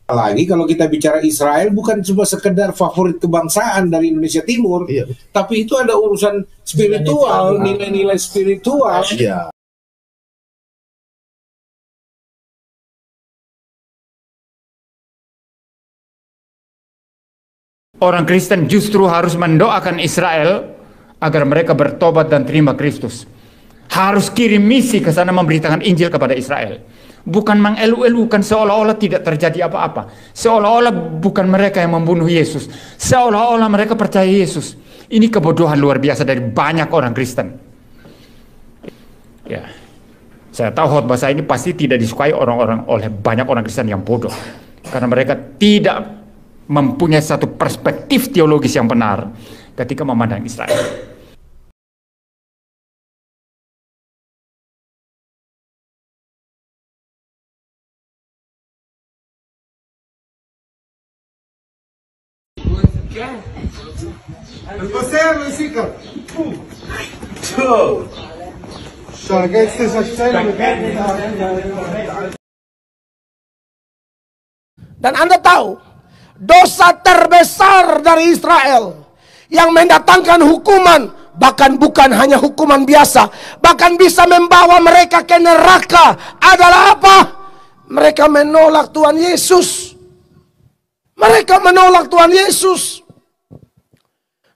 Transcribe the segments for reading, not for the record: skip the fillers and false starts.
Lagi kalau kita bicara Israel bukan cuma sekedar favorit kebangsaan dari Indonesia Timur, iya, tapi itu ada urusan spiritual, nilai-nilai spiritual. Iya. Orang Kristen justru harus mendoakan Israel agar mereka bertobat dan terima Kristus. Harus kirim misi ke sana memberitakan Injil kepada Israel. Bukan mengelu-elukan seolah-olah tidak terjadi apa-apa. Seolah-olah bukan mereka yang membunuh Yesus. Seolah-olah mereka percaya Yesus. Ini kebodohan luar biasa dari banyak orang Kristen. Ya, saya tahu khotbah saya ini pasti tidak disukai oleh banyak orang Kristen yang bodoh. Karena mereka tidak mempunyai satu perspektif teologis yang benar ketika memandang Israel. Dan Anda tahu, dosa terbesar dari Israel yang mendatangkan hukuman, bahkan bukan hanya hukuman biasa, bahkan bisa membawa mereka ke neraka, adalah apa? Mereka menolak Tuhan Yesus. Mereka menolak Tuhan Yesus.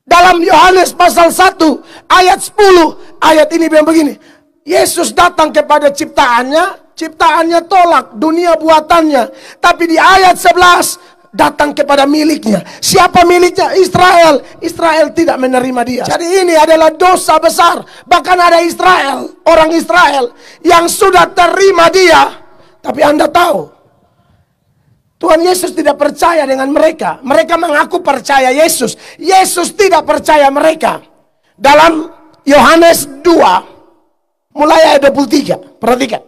Dalam Yohanes pasal 1 ayat 10, ayat ini bilang begini, Yesus datang kepada ciptaannya, ciptaannya tolak, dunia buatannya. Tapi di ayat 11 datang kepada miliknya. Siapa miliknya? Israel. Israel tidak menerima dia. Jadi ini adalah dosa besar. Bahkan ada Israel, orang Israel yang sudah terima dia. Tapi Anda tahu, Tuhan Yesus tidak percaya dengan mereka. Mereka mengaku percaya Yesus. Yesus tidak percaya mereka. Dalam Yohanes 2, mulai ayat 23. Perhatikan.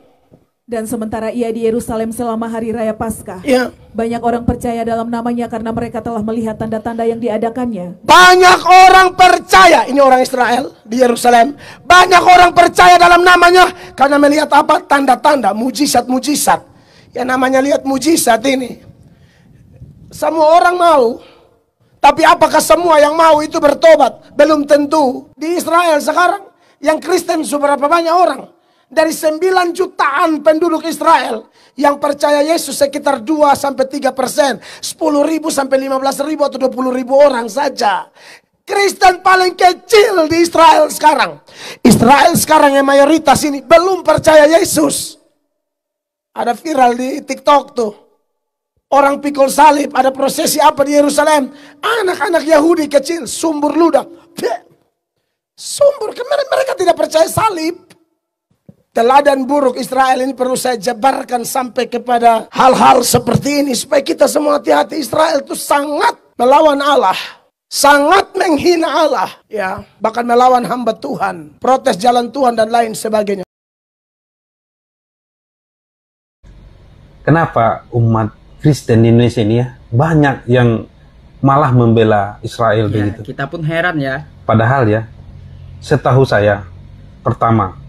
Dan sementara ia di Yerusalem selama hari raya Paskah, banyak orang percaya dalam namanya karena mereka telah melihat tanda-tanda yang diadakannya. Banyak orang percaya, ini orang Israel di Yerusalem. Banyak orang percaya dalam namanya karena melihat apa? Tanda-tanda, mujizat-mujizat. Yang namanya lihat mujizat ini. Semua orang mau. Tapi apakah semua yang mau itu bertobat? Belum tentu. Di Israel sekarang, yang Kristen seberapa banyak orang? Dari 9 jutaan penduduk Israel, yang percaya Yesus sekitar 2-3%. 10.000 sampai 15.000 atau 20.000 orang saja. Kristen paling kecil di Israel sekarang. Israel sekarang yang mayoritas ini belum percaya Yesus. Ada viral di TikTok tuh. Orang pikul salib, ada prosesi apa di Yerusalem? Anak-anak Yahudi kecil, sumbur ludah. Sumbur, kemarin mereka tidak percaya salib. Teladan buruk Israel ini perlu saya jabarkan sampai kepada hal-hal seperti ini. Supaya kita semua hati-hati. Israel itu sangat melawan Allah. Sangat menghina Allah. Ya, bahkan melawan hamba Tuhan. Protes jalan Tuhan dan lain sebagainya. Kenapa umat Kristen di Indonesia ini ya banyak yang malah membela Israel begitu? Kita pun heran ya. Padahal ya, setahu saya, pertama,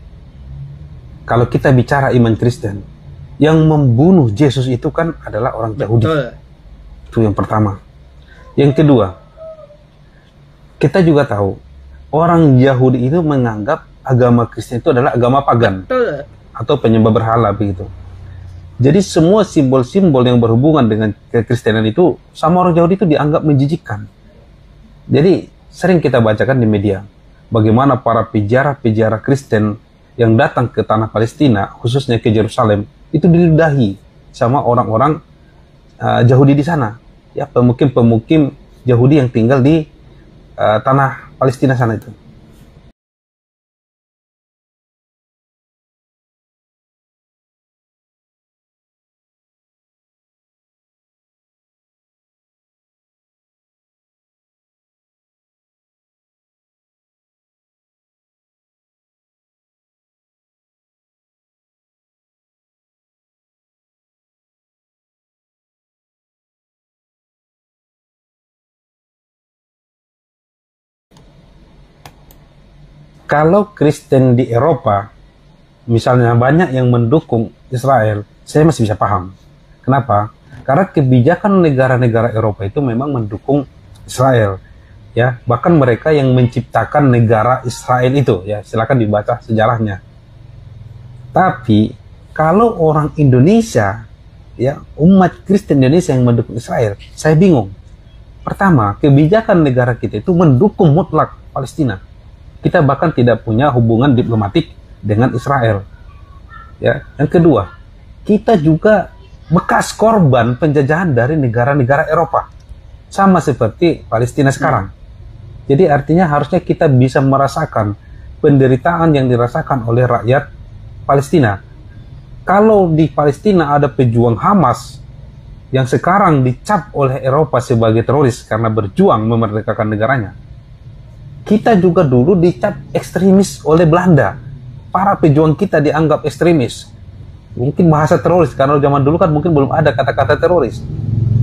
kalau kita bicara iman Kristen, yang membunuh Yesus itu kan adalah orang Yahudi. Itu yang pertama. Yang kedua, kita juga tahu orang Yahudi itu menganggap agama Kristen itu adalah agama pagan. Atau penyembah berhala begitu. Jadi semua simbol-simbol yang berhubungan dengan kekristenan itu sama orang Yahudi itu dianggap menjijikkan. Jadi sering kita bacakan di media bagaimana para peziarah-peziarah Kristen yang datang ke tanah Palestina, khususnya ke Yerusalem, itu diludahi sama orang-orang Yahudi di sana. Ya, pemukim-pemukim Yahudi yang tinggal di tanah Palestina sana itu. Kalau Kristen di Eropa, misalnya banyak yang mendukung Israel, saya masih bisa paham. Kenapa? Karena kebijakan negara-negara Eropa itu memang mendukung Israel. Ya, bahkan mereka yang menciptakan negara Israel itu, ya, silakan dibaca sejarahnya. Tapi kalau orang Indonesia, ya, umat Kristen Indonesia yang mendukung Israel, saya bingung. Pertama, kebijakan negara kita itu mendukung mutlak Palestina. Kita bahkan tidak punya hubungan diplomatik dengan Israel. Ya, yang kedua, kita juga bekas korban penjajahan dari negara-negara Eropa, sama seperti Palestina sekarang. Jadi artinya harusnya kita bisa merasakan penderitaan yang dirasakan oleh rakyat Palestina. Kalau di Palestina ada pejuang Hamas yang sekarang dicap oleh Eropa sebagai teroris karena berjuang memerdekakan negaranya, kita juga dulu dicap ekstremis oleh Belanda. Para pejuang kita dianggap ekstremis. Mungkin bahasa teroris, karena zaman dulu kan mungkin belum ada kata-kata teroris.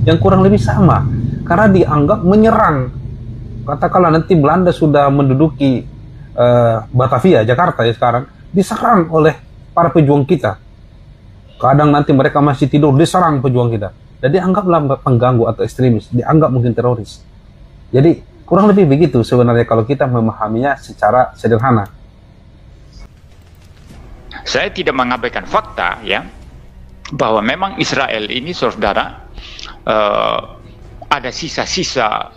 Yang kurang lebih sama, karena dianggap menyerang. Katakanlah nanti Belanda sudah menduduki Batavia, Jakarta ya sekarang, diserang oleh para pejuang kita. Kadang nanti mereka masih tidur, diserang pejuang kita. Dan dianggaplah pengganggu atau ekstremis, dianggap mungkin teroris. Jadi kurang lebih begitu sebenarnya kalau kita memahaminya secara sederhana. Saya tidak mengabaikan fakta ya, bahwa memang Israel ini saudara ada sisa-sisa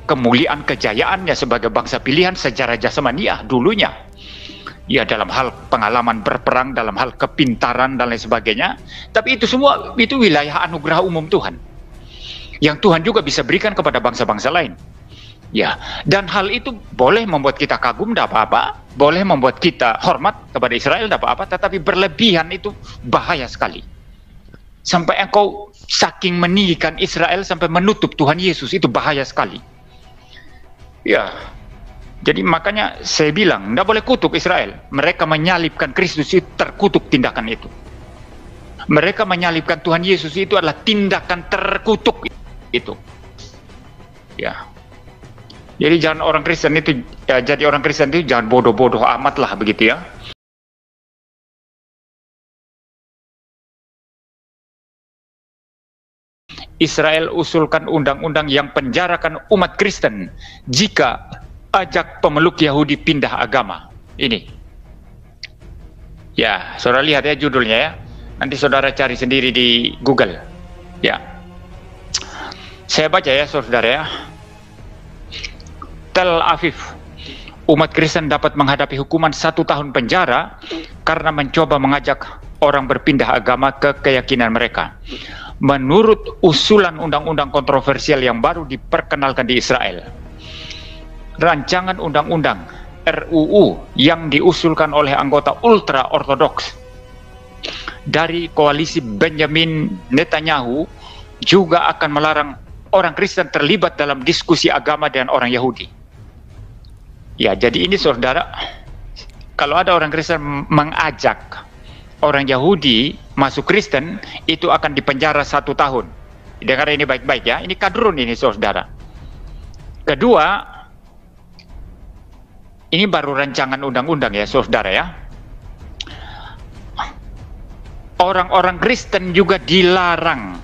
kemuliaan kejayaannya sebagai bangsa pilihan sejarah jasmaniah dulunya. Ya, dalam hal pengalaman berperang, dalam hal kepintaran dan lain sebagainya. Tapi itu semua itu wilayah anugerah umum Tuhan, yang Tuhan juga bisa berikan kepada bangsa-bangsa lain. Ya, dan hal itu boleh membuat kita kagum, tidak apa-apa. Boleh membuat kita hormat kepada Israel, tidak apa-apa. Tetapi berlebihan itu bahaya sekali. Sampai engkau saking meninggikan Israel sampai menutup Tuhan Yesus, itu bahaya sekali. Ya, jadi makanya saya bilang, tidak boleh kutuk Israel. Mereka menyalibkan Kristus, itu terkutuk tindakan itu. Mereka menyalibkan Tuhan Yesus, itu adalah tindakan terkutuk itu. Ya. Jadi jangan orang Kristen itu, ya, jadi orang Kristen itu jangan bodoh-bodoh amat lah begitu ya. Israel usulkan undang-undang yang penjarakan umat Kristen jika ajak pemeluk Yahudi pindah agama. Ini. Ya, saudara lihat ya judulnya ya. Nanti saudara cari sendiri di Google. Ya. Saya baca ya saudara ya. Tel Aviv, umat Kristen dapat menghadapi hukuman 1 tahun penjara karena mencoba mengajak orang berpindah agama ke keyakinan mereka. Menurut usulan undang-undang kontroversial yang baru diperkenalkan di Israel, rancangan undang-undang RUU yang diusulkan oleh anggota ultra-ortodoks dari koalisi Benjamin Netanyahu juga akan melarang orang Kristen terlibat dalam diskusi agama dengan orang Yahudi. Ya, jadi ini saudara, kalau ada orang Kristen mengajak orang Yahudi masuk Kristen, itu akan dipenjara 1 tahun. Dengar ini baik-baik ya, ini kadrun ini saudara. Kedua, ini baru rancangan undang-undang ya saudara ya. Orang-orang Kristen juga dilarang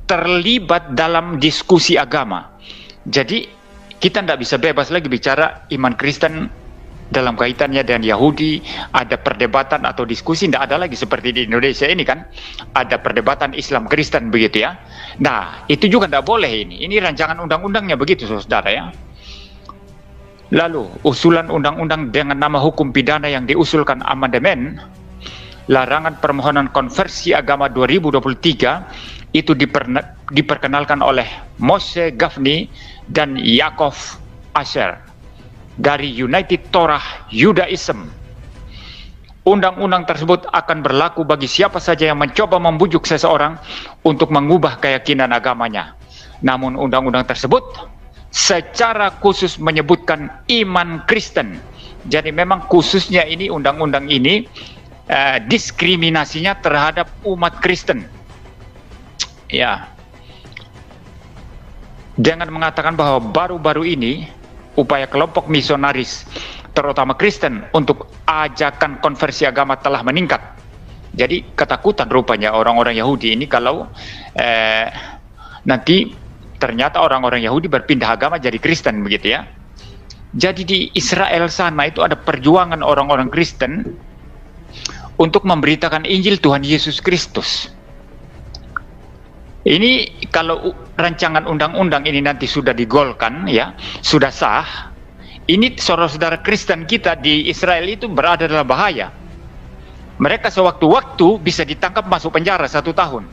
terlibat dalam diskusi agama. Jadi kita tidak bisa bebas lagi bicara iman Kristen dalam kaitannya dengan Yahudi. Ada perdebatan atau diskusi, tidak ada lagi seperti di Indonesia ini kan. Ada perdebatan Islam Kristen begitu ya. Nah, itu juga tidak boleh ini. Ini rancangan undang-undangnya begitu saudara ya. Lalu, usulan undang-undang dengan nama hukum pidana yang diusulkan amandemen, larangan permohonan konversi agama 2023, itu diperkenalkan oleh Moshe Gafni dan Yaakov Asher dari United Torah Judaism. Undang-undang tersebut akan berlaku bagi siapa saja yang mencoba membujuk seseorang untuk mengubah keyakinan agamanya. Namun undang-undang tersebut secara khusus menyebutkan iman Kristen. Jadi memang khususnya ini undang-undang ini diskriminasinya terhadap umat Kristen. Ya, jangan mengatakan bahwa baru-baru ini upaya kelompok misionaris terutama Kristen, untuk ajakan konversi agama telah meningkat. Jadi ketakutan rupanya orang-orang Yahudi ini kalau nanti ternyata orang-orang Yahudi berpindah agama jadi Kristen, begitu ya. Jadi di Israel sana itu ada perjuangan orang-orang Kristen untuk memberitakan Injil Tuhan Yesus Kristus. Ini kalau rancangan undang-undang ini nanti sudah digolkan, ya, sudah sah, ini saudara-saudara Kristen kita di Israel itu berada dalam bahaya. Mereka sewaktu-waktu bisa ditangkap masuk penjara 1 tahun.